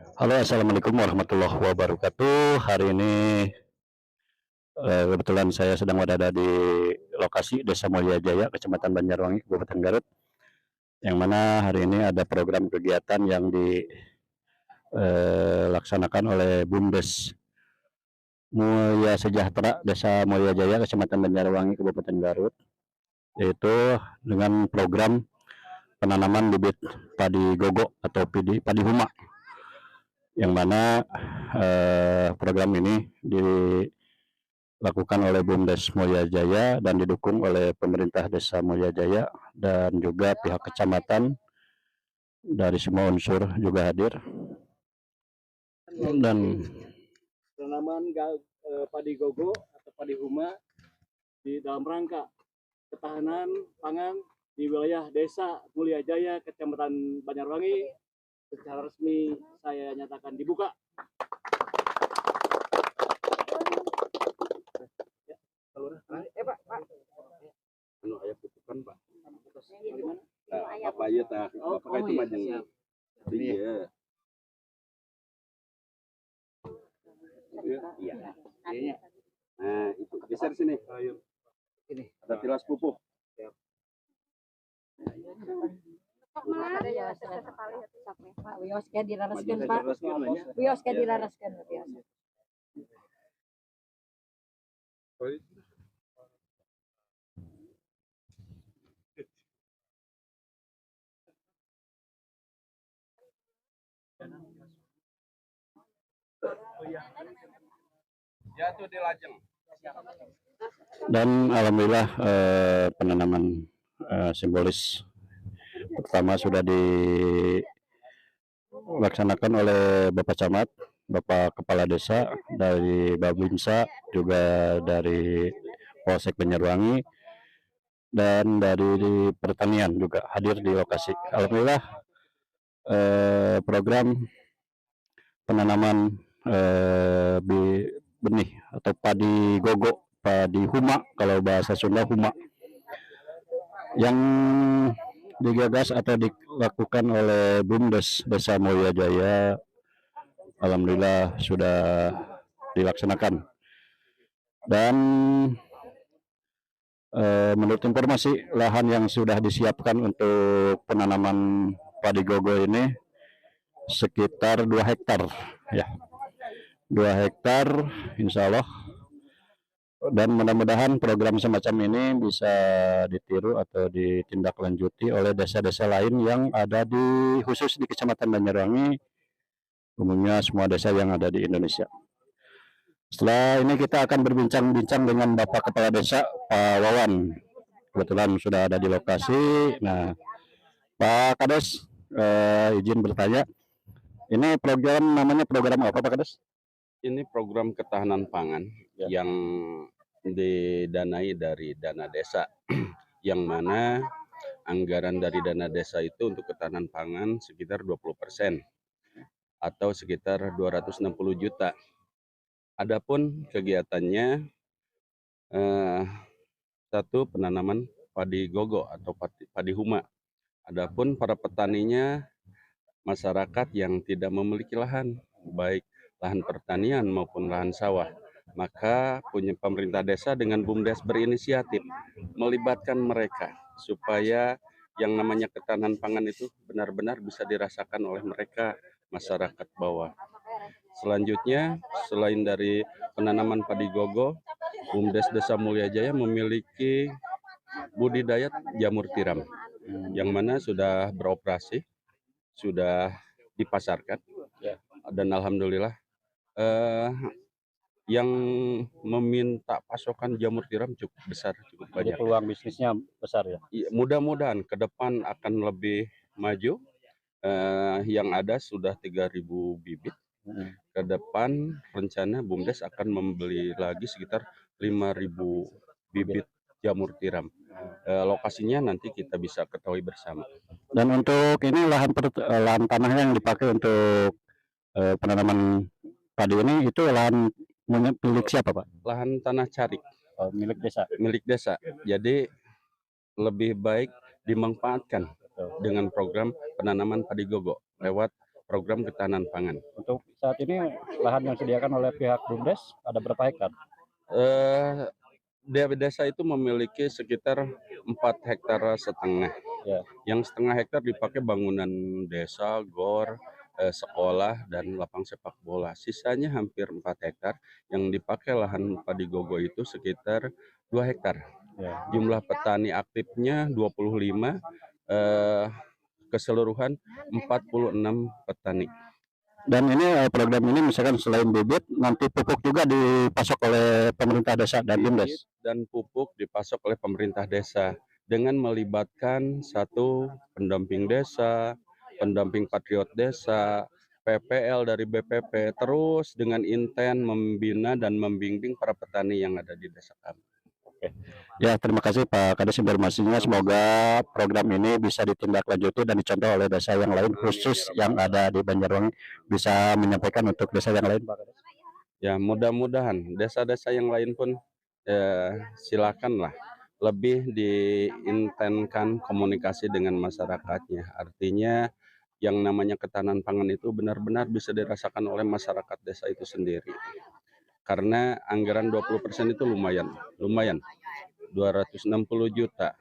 Halo, assalamualaikum warahmatullahi wabarakatuh. Hari ini kebetulan saya sedang berada di lokasi Desa Mulya Jaya, Kecamatan Banjarwangi, Kabupaten Garut, yang mana hari ini ada program kegiatan yang dilaksanakan oleh BUMDes Mulya Sejahtera Desa Mulya Jaya, Kecamatan Banjarwangi, Kabupaten Garut, yaitu dengan program penanaman bibit padi gogo atau padi huma, yang mana program ini dilakukan oleh BUMDes Mulya Jaya dan didukung oleh pemerintah Desa Mulya Jaya dan juga pihak kecamatan, dari semua unsur juga hadir. Dan penanaman padi gogo atau padi huma di dalam rangka ketahanan pangan di wilayah Desa Mulya Jaya, Kecamatan Banjarwangi, secara resmi saya nyatakan dibuka. Pak. Anu aya putukan, Pak. Bapak ieu tah, Bapak itu majeng. Iya. Iya. Nah, itu geser sini. Ini. Ada tilas pupuk. Siap. Wios kayak dilaraskan Pak. Wios kayak dilaraskan biasa. Jatuh di lajeng. Dan alhamdulillah penanaman simbolis pertama sudah dilaksanakan oleh Bapak Camat, Bapak Kepala Desa dari Babinsa, juga dari Polsek Banjarwangi, dan dari pertanian juga hadir di lokasi. Alhamdulillah program penanaman benih atau padi gogo, padi huma kalau bahasa Sunda huma, yang digagas atau dilakukan oleh BUMDes Desa Mulya Jaya, alhamdulillah sudah dilaksanakan. Dan menurut informasi, lahan yang sudah disiapkan untuk penanaman padi gogo ini sekitar 2 hektar ya, 2 hektar insya Allah. Dan mudah-mudahan program semacam ini bisa ditiru atau ditindaklanjuti oleh desa-desa lain yang ada khusus di Kecamatan Banjarwangi, umumnya semua desa yang ada di Indonesia. Setelah ini kita akan berbincang-bincang dengan Bapak Kepala Desa, Pak Wawan. Kebetulan sudah ada di lokasi. Nah, Pak Kades, izin bertanya, ini program namanya program apa, Pak Kades? Ini program ketahanan pangan yang didanai dari dana desa, yang mana anggaran dari dana desa itu untuk ketahanan pangan sekitar 20% atau sekitar 260 juta. Adapun kegiatannya satu, penanaman padi gogo atau padi huma. Adapun para petaninya masyarakat yang tidak memiliki lahan, baik lahan pertanian maupun lahan sawah, maka pemerintah desa dengan BUMDes berinisiatif melibatkan mereka supaya yang namanya ketahanan pangan itu benar-benar bisa dirasakan oleh mereka, masyarakat bawah. Selanjutnya, selain dari penanaman padi gogo, BUMDes Desa Mulya Jaya memiliki budidaya jamur tiram, yang mana sudah beroperasi, sudah dipasarkan, dan alhamdulillah yang meminta pasokan jamur tiram cukup besar, cukup banyak. Jadi peluang bisnisnya besar ya? Mudah-mudahan ke depan akan lebih maju. Yang ada sudah 3.000 bibit. Ke depan rencana BUMDes akan membeli lagi sekitar 5.000 bibit jamur tiram. Lokasinya nanti kita bisa ketahui bersama. Dan untuk ini lahan tanah yang dipakai untuk penanaman padi ini, itu lahan milik siapa, Pak? Lahan tanah carik. Milik desa. Milik desa. Jadi lebih baik dimanfaatkan dengan program penanaman padi gogo lewat program ketahanan pangan. Untuk saat ini lahan yang disediakan oleh pihak BUMDes ada berapa hektar? Desa itu memiliki sekitar 4,5 hektar. Ya. Yang setengah hektar dipakai bangunan desa, gor, sekolah, dan lapang sepak bola. Sisanya hampir 4 hektar yang dipakai lahan padi gogo itu sekitar 2 hektar. Ya. Jumlah petani aktifnya 25, keseluruhan 46 petani. Dan ini program ini misalkan selain bibit, nanti pupuk juga dipasok oleh pemerintah desa dan BUMDes. Bibit dan pupuk dipasok oleh pemerintah desa dengan melibatkan satu pendamping desa, pendamping patriot desa, PPL dari BPP, terus dengan intent membina dan membimbing para petani yang ada di desa kami. Ya, terima kasih Pak Kades informasinya. Semoga program ini bisa ditindaklanjuti dan dicontoh oleh desa yang lain, khusus yang ada di Banjarwangi, bisa menyampaikan untuk desa yang lain, Pak Kades. Ya, mudah-mudahan desa-desa yang lain pun silakanlah lebih diintenkan komunikasi dengan masyarakatnya. Artinya yang namanya ketahanan pangan itu benar-benar bisa dirasakan oleh masyarakat desa itu sendiri. Karena anggaran 20% itu lumayan. 260 juta.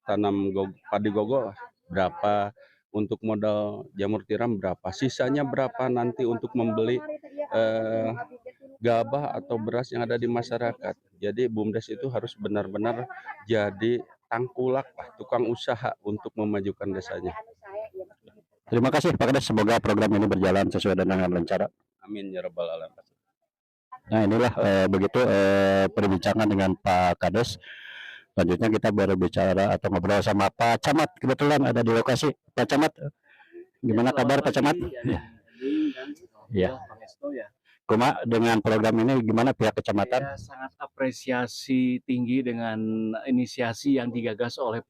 Tanam padi gogo berapa, untuk modal jamur tiram berapa, sisanya berapa nanti untuk membeli gabah atau beras yang ada di masyarakat. Jadi BUMDes itu harus benar-benar jadi tangkulak lah, tukang usaha untuk memajukan desanya. Terima kasih Pak Kades, semoga program ini berjalan sesuai dengan lancar. Amin ya rabbal alamin. Nah inilah begitu perbincangan dengan Pak Kades. Selanjutnya kita berbicara atau ngobrol sama Pak Camat, kebetulan ada di lokasi. Pak Camat, gimana kabar Pak Camat? Ya. Kuma, dengan program ini gimana pihak kecamatan? Saya sangat apresiasi tinggi dengan inisiasi yang digagas oleh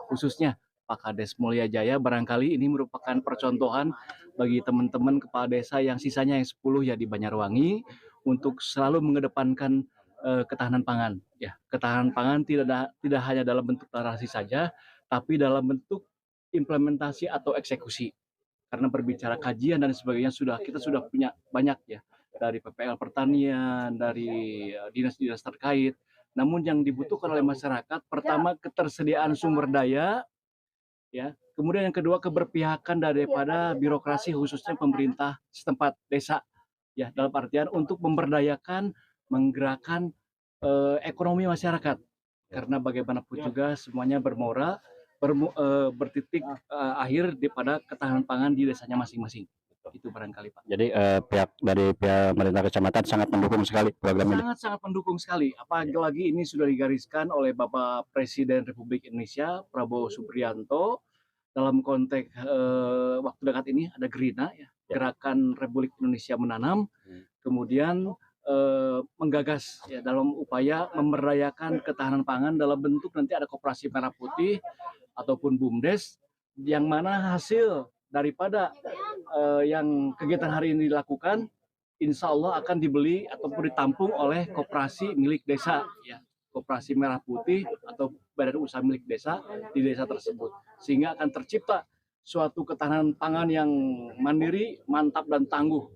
khususnya Pak Kades Mulya Jaya. Barangkali ini merupakan percontohan bagi teman-teman kepala desa yang sisanya yang 10 ya di Banjarwangi untuk selalu mengedepankan ketahanan pangan. Ya, ketahanan pangan tidak hanya dalam bentuk narasi saja, tapi dalam bentuk implementasi atau eksekusi. Karena berbicara kajian dan sebagainya kita sudah punya banyak ya, dari PPL pertanian, dari dinas-dinas terkait. Namun yang dibutuhkan oleh masyarakat, pertama ketersediaan sumber daya, ya. Kemudian yang kedua keberpihakan daripada birokrasi khususnya pemerintah setempat desa, ya, dalam artian untuk memberdayakan, menggerakkan ekonomi masyarakat. Karena bagaimanapun juga semuanya bermoral, bertitik akhir pada ketahanan pangan di desanya masing-masing. Itu barangkali Pak. Jadi pihak pemerintah kecamatan sangat mendukung sekali program ini. Sangat mendukung sekali. Apalagi ini sudah digariskan oleh Bapak Presiden Republik Indonesia Prabowo Subianto dalam konteks waktu dekat ini ada GRINA ya, Gerakan Republik Indonesia Menanam. Kemudian menggagas ya dalam upaya memberdayakan ketahanan pangan dalam bentuk nanti ada koperasi merah putih ataupun BUMDes, yang mana hasil daripada yang kegiatan hari ini dilakukan insya Allah akan dibeli ataupun ditampung oleh koperasi milik desa ya, koperasi merah putih atau badan usaha milik desa di desa tersebut, sehingga akan tercipta suatu ketahanan pangan yang mandiri, mantap dan tangguh.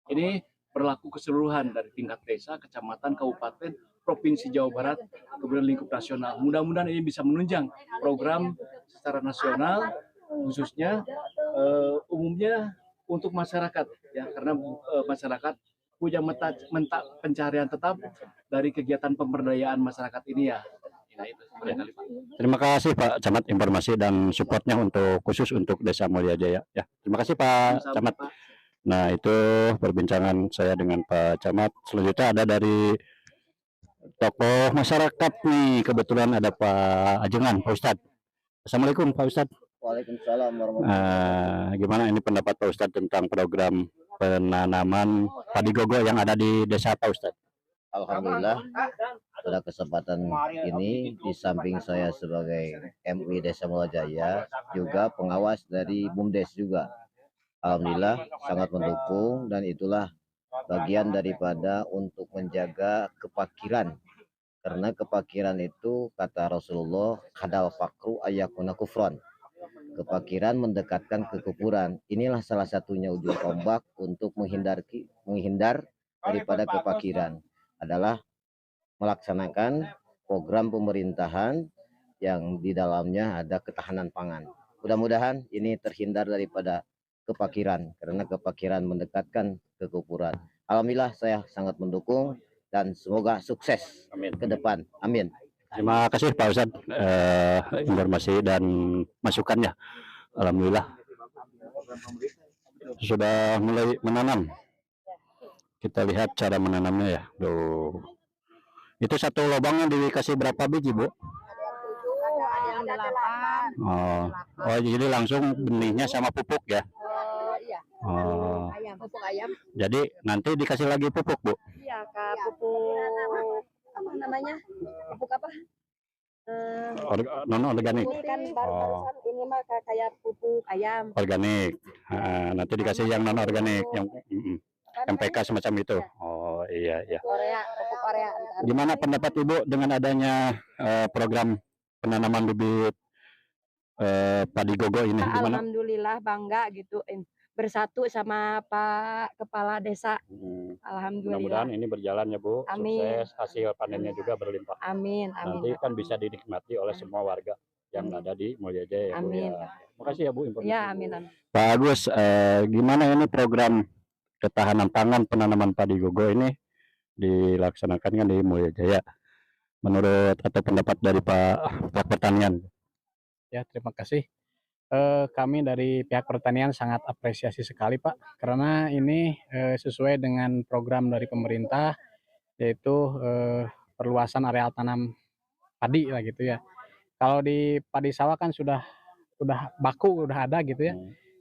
Ini berlaku keseluruhan dari tingkat desa, kecamatan, kabupaten, provinsi Jawa Barat, kemudian lingkup nasional. Mudah-mudahan ini bisa menunjang program secara nasional, khususnya umumnya untuk masyarakat, ya, karena masyarakat punya mata pencarian tetap dari kegiatan pemberdayaan masyarakat ini ya. Nah, itu barangkali, Pak. Terima kasih Pak Camat informasi dan supportnya khusus untuk Desa Mulya Jaya. Ya, terima kasih Pak Camat. Pak. Nah itu perbincangan saya dengan Pak Camat. Selanjutnya ada dari tokoh masyarakat nih, kebetulan ada Pak Ajengan, Pak Ustadz. Assalamualaikum Pak Ustadz. Waalaikumsalam warahmatullahi Gimana ini pendapat Pak Ustadz tentang program penanaman padi gogo yang ada di desa Pak Ustadz? Alhamdulillah pada kesempatan ini di samping saya sebagai MUI Desa Mulya Jaya juga pengawas dari BUMDes juga. Alhamdulillah sangat mendukung, dan itulah bagian daripada untuk menjaga kepakiran, karena kepakiran itu kata Rasulullah kadal fakru ayakuna kufron. Kepakiran mendekatkan kekuburan. Inilah salah satunya ujung tombak untuk menghindar daripada kepakiran adalah melaksanakan program pemerintahan yang di dalamnya ada ketahanan pangan. Mudah-mudahan ini terhindar daripada kepakiran, karena kepakiran mendekatkan kekuburan. Alhamdulillah saya sangat mendukung dan semoga sukses ke depan. Amin. Terima kasih Pak Ustadz informasi dan masukannya. Alhamdulillah sudah mulai menanam. Kita lihat cara menanamnya ya. Tuh. Itu satu lubangnya dikasih berapa biji, Bu? Ada yang 8. Oh, jadi langsung benihnya sama pupuk ya? Iya. Oh, Ayam, pupuk ayam. jadi nanti dikasih lagi pupuk, Bu? Iya, Kak, pupuk apa namanya? Pupuk apa? Non organik. Ini kan barusan ini mah kayak pupuk ayam. Organik. Nanti dikasih yang non organik, yang MPK semacam itu. Oh iya iya. Korea, pupuk Korea. Gimana pendapat Ibu dengan adanya program penanaman bibit padi gogo ini? Gimana? Alhamdulillah bangga gitu bersatu sama Pak Kepala Desa. Alhamdulillah. Mudah-mudahan ini berjalan ya Bu. Amin. Sukses, hasil panennya juga berlimpah. Amin, amin. Nanti kan bisa dinikmati oleh semua warga yang ada di Mulya Jaya. Amin. Terima kasih ya Bu informasi. Ya, amin, amin. Pak Agus, gimana ini program ketahanan pangan penanaman padi gogo ini dilaksanakan kan di Mulya Jaya? Menurut atau pendapat dari Pak Pertanian? Ya, terima kasih. Kami dari pihak pertanian sangat apresiasi sekali Pak, karena ini sesuai dengan program dari pemerintah, yaitu perluasan areal tanam padi lah gitu ya. Kalau di padi sawah kan sudah baku, udah ada gitu ya.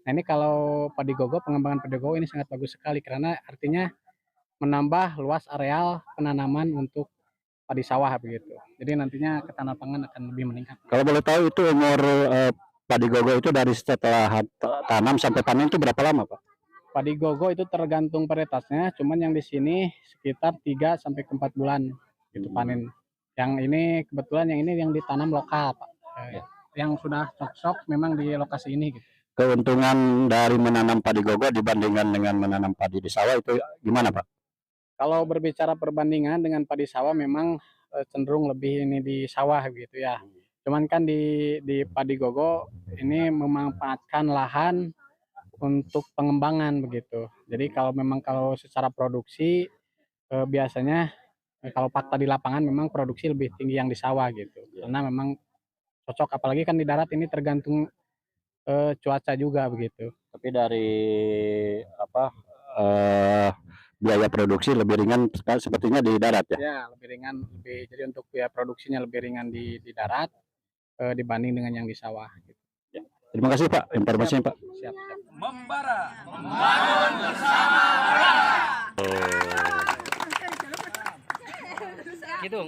Nah ini kalau padi gogo, pengembangan padi gogo ini sangat bagus sekali, karena artinya menambah luas areal penanaman untuk padi sawah begitu. Jadi nantinya ketahanan pangan akan lebih meningkat. Kalau boleh tahu itu umur padi gogo itu dari setelah tanam sampai panen itu berapa lama, Pak? Padi gogo itu tergantung varietasnya, cuman yang di sini sekitar 3 sampai 4 bulan itu panen. Yang ini kebetulan yang ditanam lokal, Pak. Yang sudah cocok memang di lokasi ini gitu. Keuntungan dari menanam padi gogo dibandingkan dengan menanam padi di sawah itu gimana, Pak? Kalau berbicara perbandingan dengan padi sawah memang cenderung lebih ini di sawah gitu ya. Cuman kan di padi gogo ini memanfaatkan lahan untuk pengembangan begitu. Jadi kalau secara produksi biasanya kalau fakta di lapangan memang produksi lebih tinggi yang di sawah gitu. Karena memang cocok, apalagi kan di darat ini tergantung cuaca juga begitu. Tapi dari biaya produksi lebih ringan sepertinya di darat ya? Ya, lebih ringan, jadi untuk biaya produksinya lebih ringan di darat dibanding dengan yang di sawah. Gitu. Ya. Terima kasih Pak informasinya Pak. Siap. Membara, membangun bersama. Gitu.